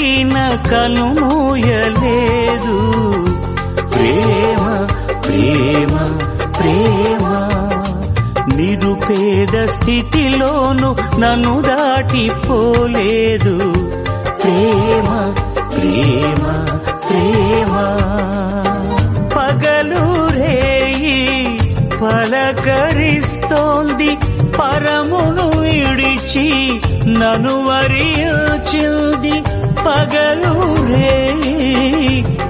అయినా కనుమూయలేదు. ప్రేమ ప్రేమ ప్రేమ నిరుపేద స్థితిలోను నన్ను దాటిపోలేదు. ప్రేమ ప్రేమ ప్రేమ పగలు రేయి పలకరిస్తోంది, పరమును విడిచి నన్ను వరించింది. పగలు రేయి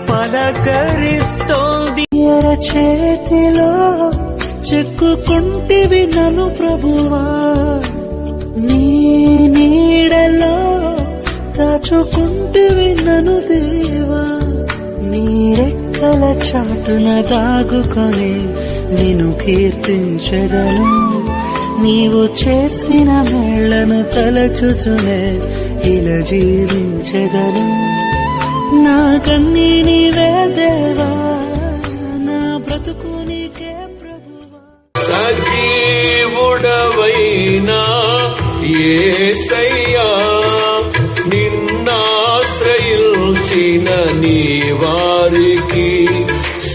పలకరిస్తోంది. చేతిలో చెక్కుకుంటివి నన్ను ప్రభువా, నీ నీడలో దాచుకుంటివి నన్ను దేవా. నీ రెక్కల చాటున దాగుకొని నిన్ను కీర్తించెదను. నీవు చేసిన మేళ్లను తలచుచునే ఇలా జీవించెదను. నా కన్నీ నీవే దేవా, నా బ్రతుకు నీకే ప్రభువా. సజీవుడవైనా యేసయ్యా, నిన్నాశ్రయించిన నీ వారికి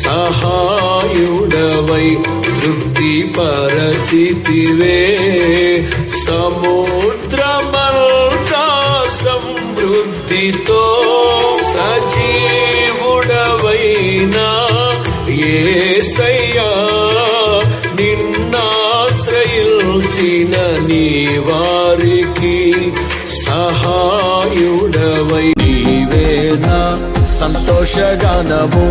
సహాయుడవై తృప్తిపరచితివే. సముద్రమంతా సమృద్ధితో సజీవుడవైనా యేసయ్యా, నిన్నాశ్రయించిన నీ వారికి సహాయుడవై. నీవే నా సంతోషగానము,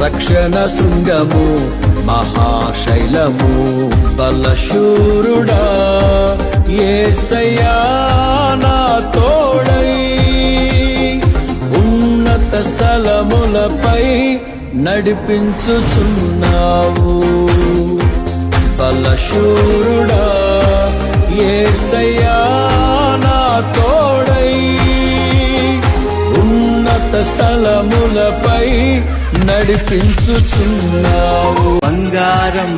రక్షణ శృంగము, మహాశైలము, బలశూరుడా యేసయ్యా నా తోడై. ఉన్నత స్థలములపై నడిపించుచున్నావు. బలశూరుడా యేసయ్యా నా తోడై. ఉన్నత స్థలములపై నడిపించుచున్నావు. బంగారం